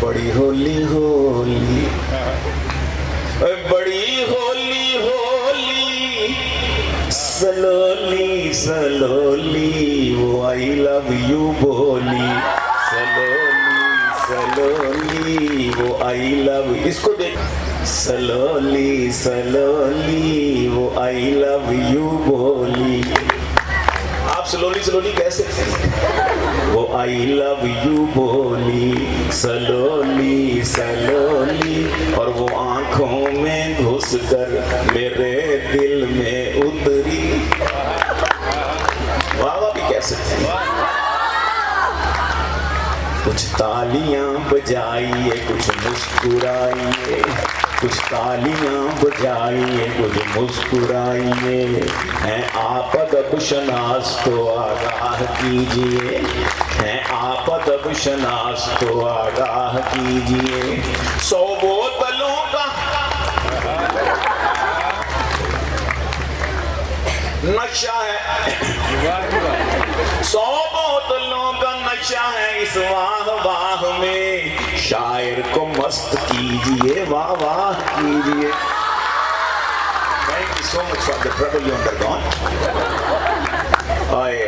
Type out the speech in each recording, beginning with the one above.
बड़ी होली होली, बड़ी Holi Holi, slowly slowly वो आई लव यू बोली, स्लोली स्लोली वो आई लव, इसको देख, स्लोली स्लोली वो आई लव यू बोली। आप स्लोली स्लोली कैसे, वो आई लव यू बोली स्लोली स्लोली, और वो आंखों में घुसकर मेरे दिल में उतरी। वाह भी कैसे, कुछ तालियां बजाइए, कुछ मुस्कुराइए, कुछ तालियां बजाइए, कुछ मुस्कुराइए, हैं आप अदब शनास तो आगाह कीजिए, हैं आप अदब शनास तो आगाह कीजिए। 100 बोतलों का नशा है, 100 बोतलों का नशा है इस वाह वाह में, शायर को मस्त कीजिए, वाह वाह कीजिए। Thank you so much for the trouble you undergone. आए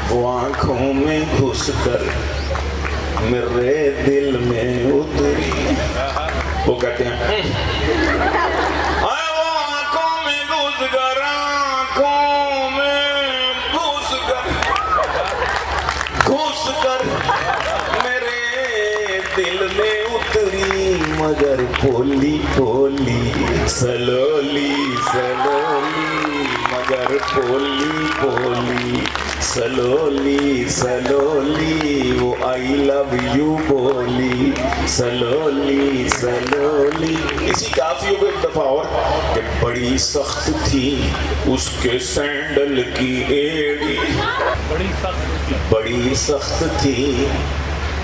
वो आंखों में घुसकर मेरे दिल में उतरी, वो कहते हैं आए वो आंखों में घुसकर, आंखों में घुसकर मेरे दिल में उतरी, मगर बोली बोली स्लोली स्लोली, मगर बोली बोली स्लोली स्लोली वो आई लव यू बोली, स्लोली स्लोली। इसी काफियों को एक दफा और कि बड़ी सख्त थी उसके सैंडल की एड़ी, बड़ी सख्त थी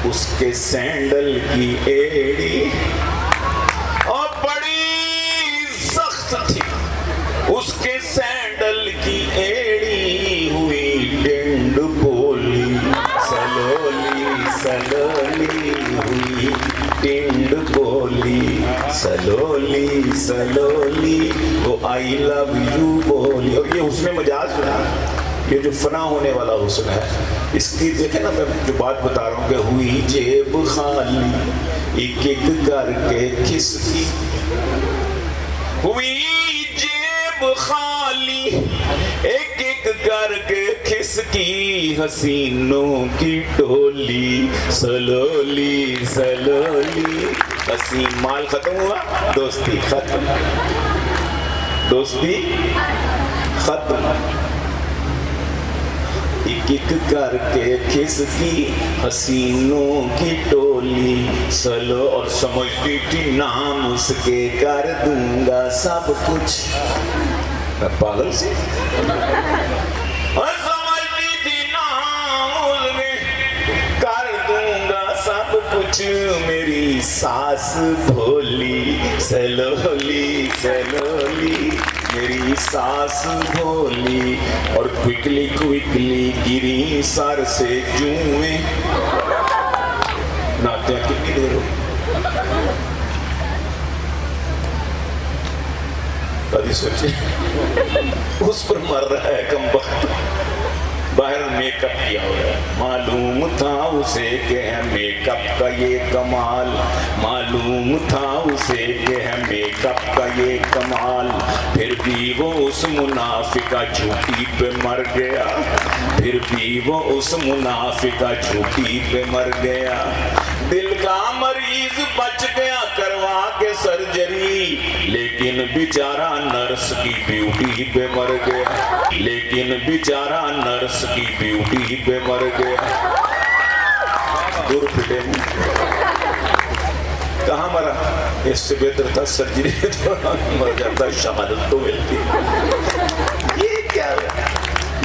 उसके सैंडल की एड़ी, और बड़ी सख्त थी उसके सैंडल की एड़ी, हुई टेंड बोली स्लोली स्लोली, हुई टेंड बोली स्लोली स्लोली वो आई लव यू बोली। और ये हुस्न मजाज ना, ये जो फना होने वाला हुस्न है, इसकी देखे ना, मैं जो बात बता रहा हूँ कि हुई जेब खाली एक एक करके खिसकी, हुई जेब खाली एक एक करके खिसकी, हसीनों की टोली स्लोली स्लोली। हसीन माल खत्म हुआ, दोस्ती खत्म, दोस्ती खत्म, एक एक करके खिसकी हसीनों की टोली स्लो, और समझती थी नाम उसके कर दूंगा सब कुछ, पागल से समझती थी नाम उसके कर दूंगा सब कुछ, मेरी सास भोली स्लोली स्लोली, मेरी सास भोली, और क्विकली क्विकली गिरी सर से जुएं। नाते कितनी देर हो, कभी सोचे उस पर मर रहा है कम वक्त, बाहर मेकअप किया हुआ है, मालूम था उसे कि है मेकअप का ये कमाल, मालूम था उसे कि है मेकअप का ये कमाल, फिर भी वो उस मुनाफिका झूठी पे मर गया, फिर भी वो उस मुनाफिका झूठी पे मर गया, दिल का मरीज बच गया करवा के सर्जरी, लेकिन बेचारा नर्स की ब्यूटी पे मर गया, लेकिन बेचारा नर्स की ब्यूटी पे मर गया। दूर फिटे कहाँ मरा, इससे बेहतर था सर्जरी तो मर जाता, शहादत तो मिलती। ये क्या है,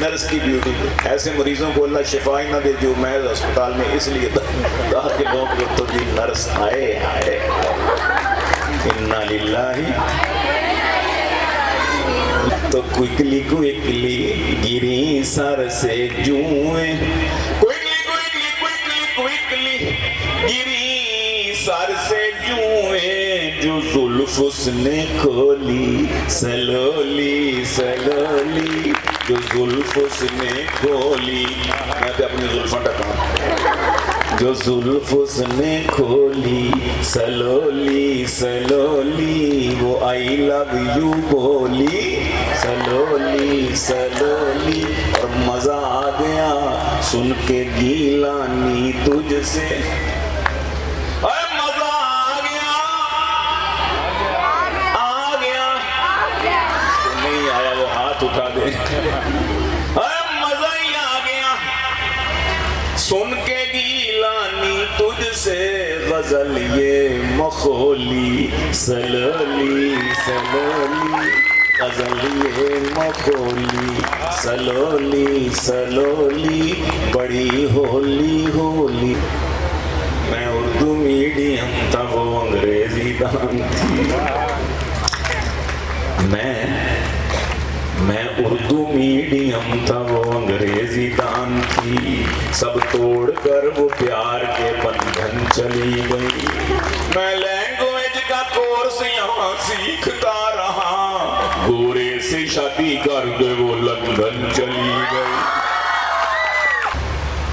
नर्स की ब्यूटी पे ऐसे मरीजों को अल्लाह शिफा ना दे जो महज अस्पताल में, इसलिए कहा कि लोग तो जी नर्स आए आए, इन्ना लिल्लाही, तो क्विकली क्विकली गिरी सर से जुएं, क्विकली क्विकली क्विकली क्विकली गिरी सर से जुए जो जुल्फ उसने खोली, सलोली सलोली जो जुल्फ उसने खोली। मैं तो अपनी जुल्फों टका, जो जुल्फ उसने खोली, सलोली सलोली वो आई लव यू बोली, सलोली सलोली। और मजा आ गया सुन के गीलानी तुझसे, अरे मजा आ गया, आ गया, नहीं आया वो हाथ उठा दे। अरे मजा ही आ गया सुन के गीलानी तुझसे, गजल ये मखोली, सलोली सलोली गजल ये मखोली, सलोली सलोली बड़ी होली होली। मैं उर्दू मीडियम था वो अंग्रेजी दान थी, मैं उर्दू मीडियम था वो अंग्रेजी दान थी। सब तोड़ कर वो प्यार के बंधन चली गई। मैं लैंग्वेज का कोर्स यहाँ सीखता रहा, गोरे से शादी कर दे वो लंदन चली गई।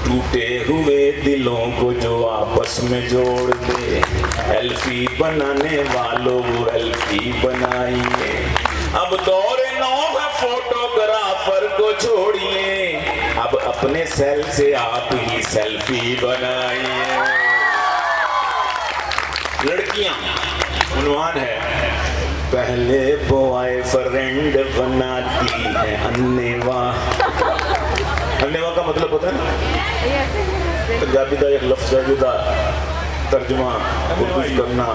टूटे हुए दिलों को जो आपस में जोड़ दे, एल्फी बनाने वालों वो एल्फी बनाइए। अब दौरे नौ है फोटोग्राफर को छोड़िए, अब अपने सेल से आप ही सेल्फी बनाइए। लड़कियां उन्वान है, पहले बॉयफ्रेंड बनाती है अन्नेवा। अन्नेवा का मतलब पता है, पंजाबी का एक लफ्ज है जिदा तर्जुमा कुछ करना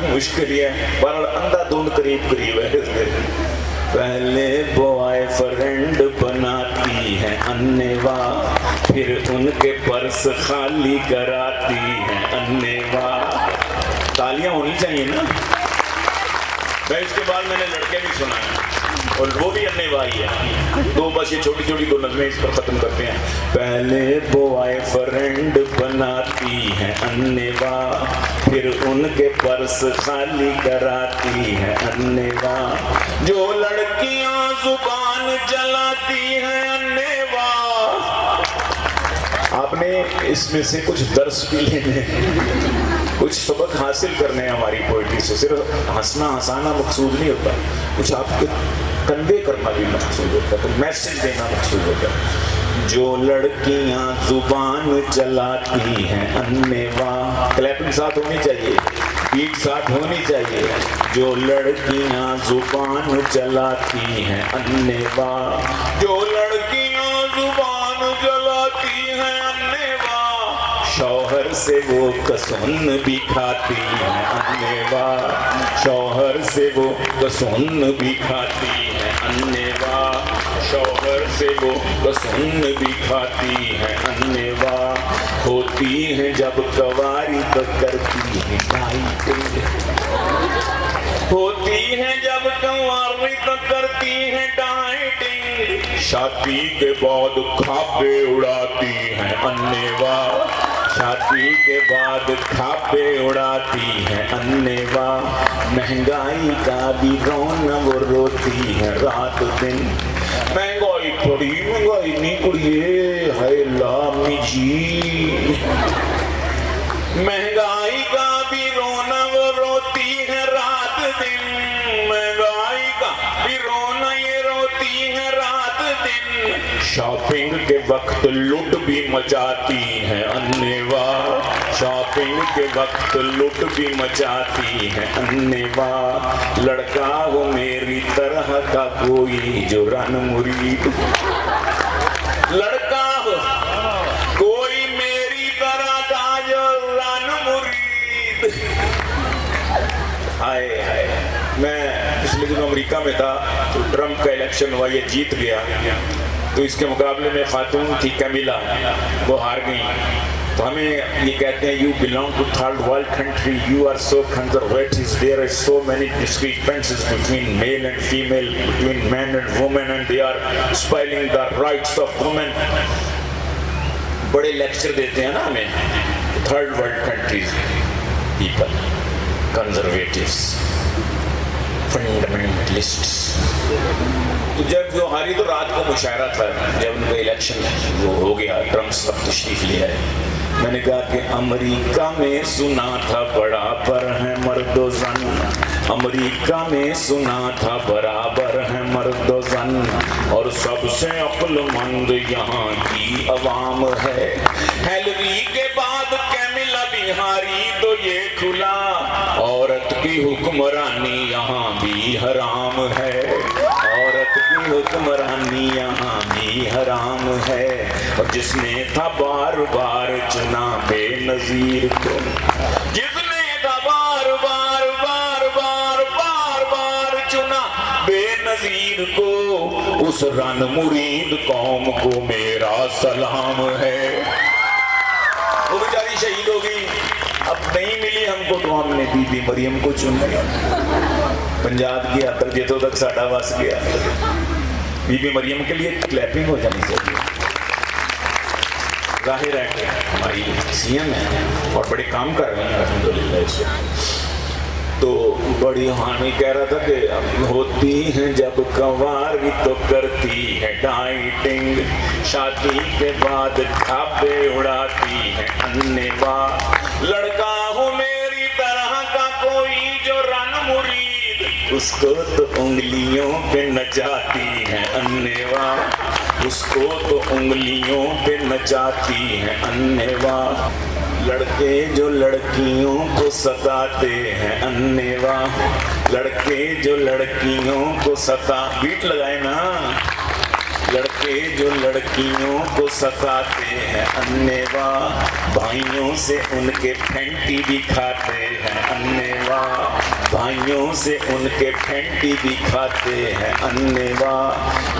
मुश्किल है, पर अंधाधुंध करीब करीब है। पहले बॉयफ्रेंड बनाती है अन्नेवा, फिर उनके पर्स खाली कराती है अन्नेवा। तालियां होनी चाहिए ना। मैं इसके बाद मैंने लड़के भी सुना है और वो भी अन्नेवा ही है। तो बस ये छोटी छोटी दो नज़में इस पर खत्म करते हैं। पहले बॉयफ्रेंड बनाती है अन्नेवा, फिर उनके पर्स खाली कराती है अन्नेवा। जो लड़कियां जुबान जलाती हैं अन्नेवा। आपने इसमें से कुछ दर्स भी लेने, कुछ सबक हासिल करने हैं हमारी पोइट्री से। सिर्फ हंसना हंसाना मकसूद नहीं होता, कुछ आपको कन्वे करना भी मकसूद होता है, तो मैसेज देना मकसूद होता है। जो लड़कियां जुबान चलाती हैं अन्नेवा, क्लैपिंग साथ होनी चाहिए, बीट साथ होनी चाहिए। जो लड़कियां जुबान चलाती हैं अन्नेवा, जो लड़कियां जुबान चलाती हैं अन्नेवा, शौहर से वो कसुन भी खाती है अन्नेवा, शौहर से वो कसुन भी खाती है अन्नेवा, शौहर से वो कसुन भी खाती है अन्नेवा। होती है जब कवारी तो करती है डाइटिंग, होती है जब कवारी तो करती है डाइटिंग। शादी के बाद खापे उड़ाती है अन्नेवा, शादी के बाद खापे उड़ाती है अन्नेवा। महंगाई का भी रौन वो रोती है रात दिन। महंगाई थोड़ी महंगाई नहीं कुड़िए, है लामी जी। महंगाई का भी रोना वो रोती है रात दिन, महंगाई का भी रोना ये रोती है रात दिन। शॉपिंग के वक्त लूट भी मचाती है अन्नेवा, शॉपिंग के वक्त लूट भी मचाती है अन्नेवा। लड़का हो मेरी तरह का कोई जो रन मुरीद, लड़का हो कोई मेरी तरह का जो रन मुरीद। हाय हाय, मैं पिछले दिनों अमेरिका में था, तो ट्रम्प का इलेक्शन हुआ, ये जीत गया, तो इसके मुकाबले में खातून थी कैमिला, वो हार गई। तो हमें ये कहते हैं you belong to third world country, you are so conservative, there are so many discrepancies between male and female, between man and women, and they are spoiling the rights of women. बड़े lecture देते हैं ना हमें third world countries. people, conservatives, fundamentalists. तो जब वो हारी तो रात को मुशायरा था, जब उनका इलेक्शन वो हो गया, ट्रम्प सब तशरीफ ले आए। मैंने कहा कि अमेरिका में सुना था बराबर है मर्दो जन, अमेरिका में सुना था बराबर है मर्दो जन, और सबसे अक्लमंद यहाँ की अवाम है। हेलरी के बाद कैमिला बिहारी तो ये खुला, औरत की हुक्मरानी यहाँ भी हराम है, औरत की हुक्मरानी यहाँ भी हराम है। और जिसने था बार बार चुना बेनजीर को, जिसने था बार बार बार बार बार बार चुना बेनजीर को, उस रन मुरीद कौम को मेरा सलाम है। वो बेचारी शहीद हो गई, अब नहीं मिली हमको तो हमने बीबी मरियम को चुन लिया। पंजाब की हद तक जितों तक साडा वस गया। बीबी मरियम के लिए क्लैपिंग हो जानी चाहिए। जाहिर है कि हमारी सीएम है और बड़े काम कर रहे हैं अल्हम्दुलिल्लाह इस वक्त। तो बड़ी हामी कह रहा था कि होती है जब कंवारी तो करती है डाइटिंग, शादी के बाद खाबे उड़ाती है अन्नेवा। लड़का हो मेरी तरह का कोई जो रन मुरीद, उसको तो उंगलियों पे नचाती है अन्नेवा, उसको तो उंगलियों पे नचाती है अन्नेवा। लड़के जो लड़कियों को सताते हैं अन्नेवा, लड़के जो लड़कियों को सता, बीट लगाए ना, लड़के जो लड़कियों को सताते हैं अन्नेवा, भाइयों से उनके फैंटी भी खाते हैं अन्नेवा, भाइयों से उनके फैंटी भी खाते हैं अन्नेवा।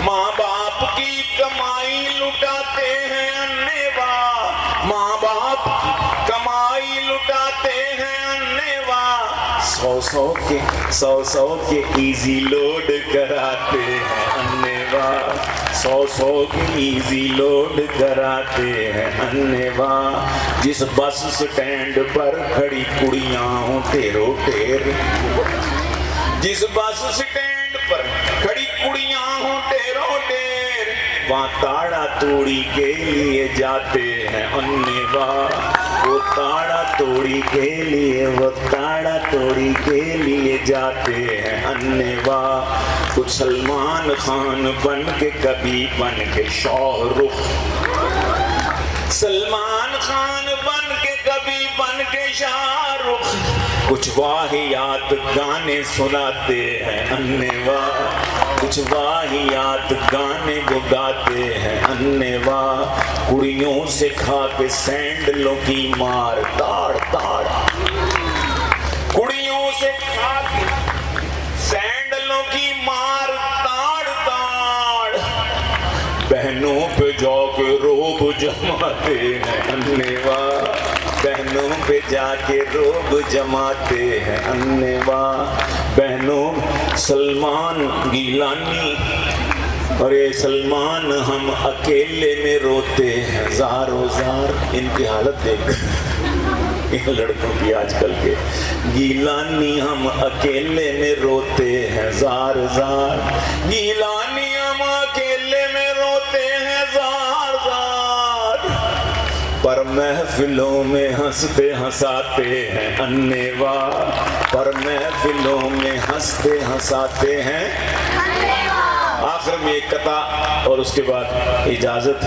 माँ बाप की कमाई लुटाते हैं अन्नेवा, माँ बाप की कमाई लुटाते हैं अन्नेवा। सौ के इजी लोड कराते हैं अन्नेवा, सौ की इजी लोड कराते हैं अन्नेवा। जिस बस स्टैंड पर खड़ी कुड़ियां हों ढेरों ढेर, जिस बस स्टैंड पर खड़ी कुड़ियां हों ढेरों ढेर, वहाँ ताड़ा तोड़ी के लिए जाते हैं अन्नेवा, वो ताड़ा तोड़ी के लिए, वो ताड़ा तोड़ी के लिए जाते हैं अन्नेवा। कुछ सलमान खान बन के कभी बन के शाहरुख, सलमान खान बन के कभी बन के शाहरुख, कुछ वाहियात गाने सुनाते हैं अन्नेवा, कुछ वाहियात गाने वो गाते हैं अन्नेवा। कुड़ियों से खा के सैंडलों की मार ताड़ ताड़, कुड़ियों से खा के सैंडलों की मार ताड़ ताड़, बहनों पे जाके रोब जमाते हैं अन्नेवा, बहनों पे जाके रोब जमाते हैं अन्नेवा। बहनों सलमान गिलानी, अरे सलमान हम अकेले में रोते हैं ज़ारो ज़ार। इनकी हालत देख इन लड़कों की आजकल के, गिलानी हम अकेले में रोते हैं ज़ार ज़ार, गिलानी हम अकेले में रोते हैं ज़ार ज़ार। पर महफिलों में हंसते हंसाते हैं अन्नेवा, पर महफिलों में हंसते हंसाते हैं। आखिर में एक कथा और उसके बाद इजाजत।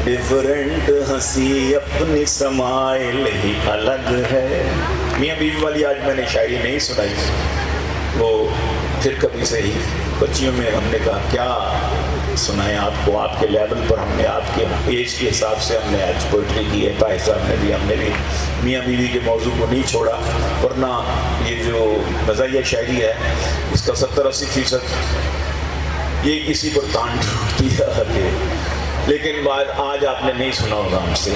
डिफरेंट हंसी अपनी समाइल ही अलग है। मियाँ बीवी वाली आज मैंने शायरी नहीं सुनाई, वो फिर कभी सही बच्चियों में हमने कहा क्या सुनाएं आपको, आपके लेवल पर हमने, आपके एज के हिसाब से हमने आज पोइट्री की है। भाई साहब ने भी, हमने भी मियाँ बीवी के मौजू को नहीं छोड़ा, वरना ये जो मज़ाहिया शायरी है इसका 70-80% ये इसी पर तान टूटती है। लेकिन बात आज आपने नहीं सुना होगा हमसे।